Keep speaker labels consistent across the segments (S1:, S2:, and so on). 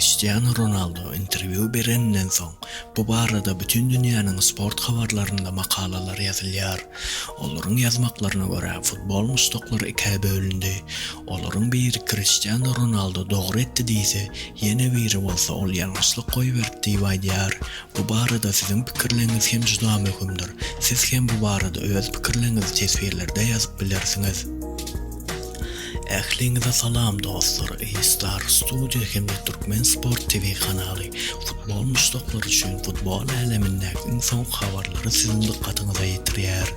S1: Cristiano Ronaldo interview berenden soň bu barada bütün dünýäniň sport habarlarynda makalalar ýazylýar. Olaryň ýazmaklaryna görä futbol muşdoklary ikiye bölündi. Olaryň biri Cristiano Ronaldo dogry etdi diýse, ýene biri bolsa ol ýalňyşlyk goýberdi diýýär. Bu barada siziň pikirleriňiz hem juda möhümdir. Siz hem bu barada öz pikirleriňizi tesbirlerde ýazyp bilersiňiz. Ähliňize salam dostlar. Star Studio hemde Türkmen Sport TV kanaly futbol muşdoklary üçin futbol alemindäki iň soň habarlary siziň dikkatyňize ýetirýär.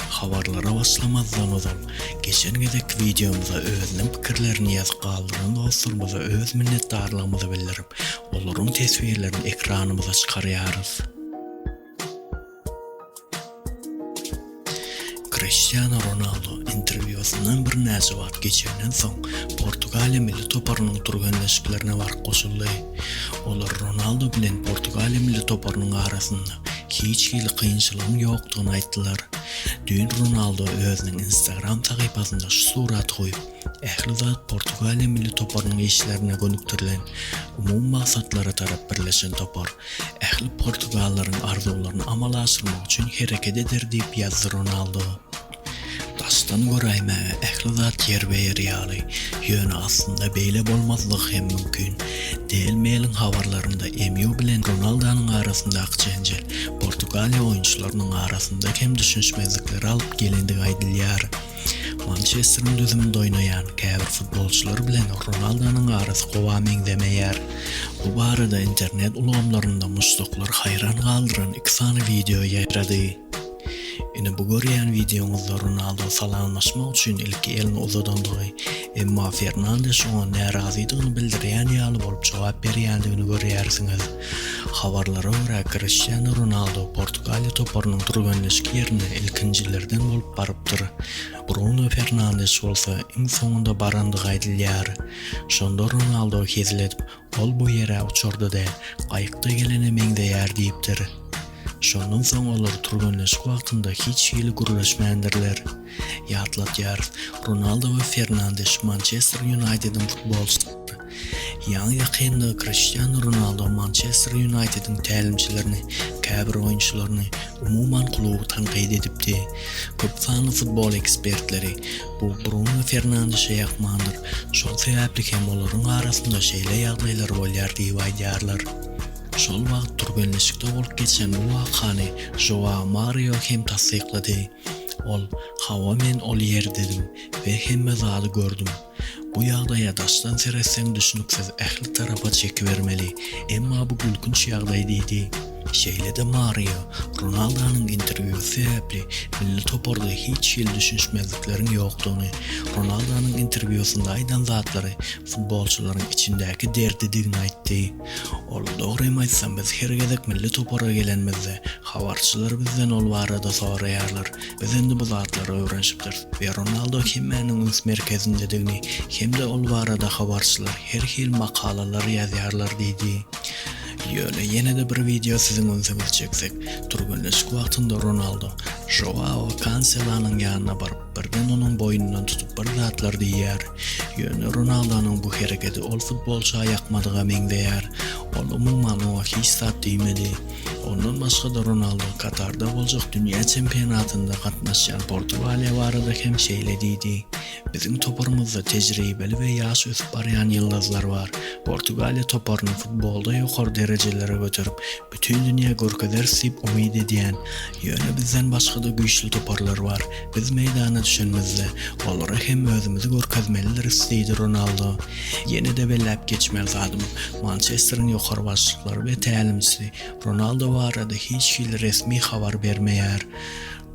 S1: Habarlara başlamazdan ozan geçen gedek videomuza özüniň pikirlerini ýazyp galdyran dostlarymyza öz minnetdarlygymyzy bildirip, olaryň tesbirlerini ekranymyza çykarýarys. Cristiano Ronaldo interwýusynyň bir näçe wagt geçenden soň Portugaliýa milli toparynyň turganleşiklerine bark goşuldy. Olar Ronaldo bilen Portugaliýa milli toparynyň arasynda hiç hili kıyınçılığın ýokdugyny aýtdylar. Dün Ronaldo özüniň Instagram sahypasynda şu surat goýup, ähli zat Portugaliýa milli toparynyň işlerine gönükdirilen umum maksatlara tarap birleşen topar, ähli Portugallaryň arzularyny amala aşyrmak üçin hereket eder diýip ýazdy Ronaldo. Daşdan göräýme ähli zat yer berýärli. Ýöne aslynda beýle bolmazlyk hem mümkin. Delmeýän habarlarynda MU bilen Ronaldo'nyň arasyndaky jenjel Portugaliýa oýunçylarynyň arasynda hem düşünşmezlikler alyp gelendigi aýdylýar. Manchester'ın düzümünde oynayan käbir futbolçular bilen Ronaldo'nun arasy gowa meňdemeýär. Bu barada internet ulamlarynda muşdoklar hayran galdyran iki sany video ýaýrady. Ine bu görýän videoňyzda Ronaldo salamlaşmak üçin ilki elini uzadandygy, emma Fernandes ona narazydygyny bildirýän ýaly bolup jogap berýändigini görýärsiňiz. Habarlara görä Cristiano Ronaldo Portugaliýa toparynyň turganleşik ýerine ilkinjilerden bolup barypdyr. Bruno Fernandes bolsa iň soňunda barandygy aýdylýar. Şonda Ronaldo heziletip, ol bu ýere uçurdy-da, gaýykda gelene meňdeýär diýipdir. Şondan soň olar turganleşik wagtynda hiç hili gurulaşmaýandylar. Ýatlatýar, Ronaldo we Fernandes Manchester United'in futbolçylary. Ýa-ni ýakynda Cristiano Ronaldo Manchester United'in tälimçilerini, käbir oýunçylaryny umuman kluby tanqid edipdi. Köp sany futbol ekspertleri bu Bruno Fernandes'e ýakmandyr. Şol sebäpli hem olaryň arasynda şeýle ýagdaýlar bolýar diýip aýdýarlar. Şol wagt turganleşikde bolup geçen bu wakany Joao Mario hem tasdiklady. Ol, hawa men ol yer dedim ve hemme zady gördüm. Bu ýagdaýa daşdan seresem düşünüksiz ähli tarafa çekivermeli, emma bu gülkünç ýagdaý diýdi. Şeýle-de Mario, Ronaldo'nun interwýusy sebäpli milli toparda hiç hil düşünşmezliklerin ýokdugyny, Ronaldo'nun interwýusynda aýdan zatlary futbolçularyň içindäki derdidigini aýtdy. Ol dogry aýtsam biz her gezek milli topara gelenmizde habarçylar bizden ol barada soraýarlar. Biz endi bu zatlary öwrenşipdir we Ronaldo hemmäniň öz merkezindedigini hemde ol barada habarçylar her hil makalalar ýazýarlar diýdi. Ýöne ýene de bir video siziň önüňize çeksek, turganleşik wagtynda Ronaldo Joao Cancelo'nyň ýanyna baryp birden onuň boýnundan tutup bir zatlar diýýär. Ýöne Ronaldo'nyň bu hereketi ol futbolçuğa ýakmadyga meňdeýär. Ol umumyň oňa hiç zat diýmedi. Ondan başga da Ronaldo Katarda boljak dünýä çempionatynda gatnaşýan Portugaliýa barada hem şeýle diýdi. Bizim toparymyzda tejribeli we ýaş ösüp barýan ýyldızlar bar. Portugaliýa toparyny futbolda ýokary derejelere götürüp bütün dünýä görkezler diýip umyd edýän. Ýöne bizden başga da güýçli toparlar bar. Biz meýdana düşenmizde olary hem özümizi görkezmelidir diýdi Ronaldo. Ýene de belläp geçmel zadym Manchester'ın ýokary başlyklary we tälimçisi Ronaldo barada hiç hil resmi habar bermeýär.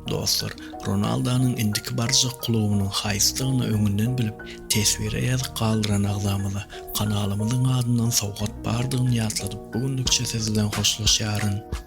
S1: Dostlar, Ronaldo'nun indiki barjak klubynyň haýsystygyny öňünden bilip, tesbire ýazyp galdyran agzamyza kanalymyzyň adyndan sowgat bardygyny ýatladyp, bugündükçe sizden hoşlaşýaryn.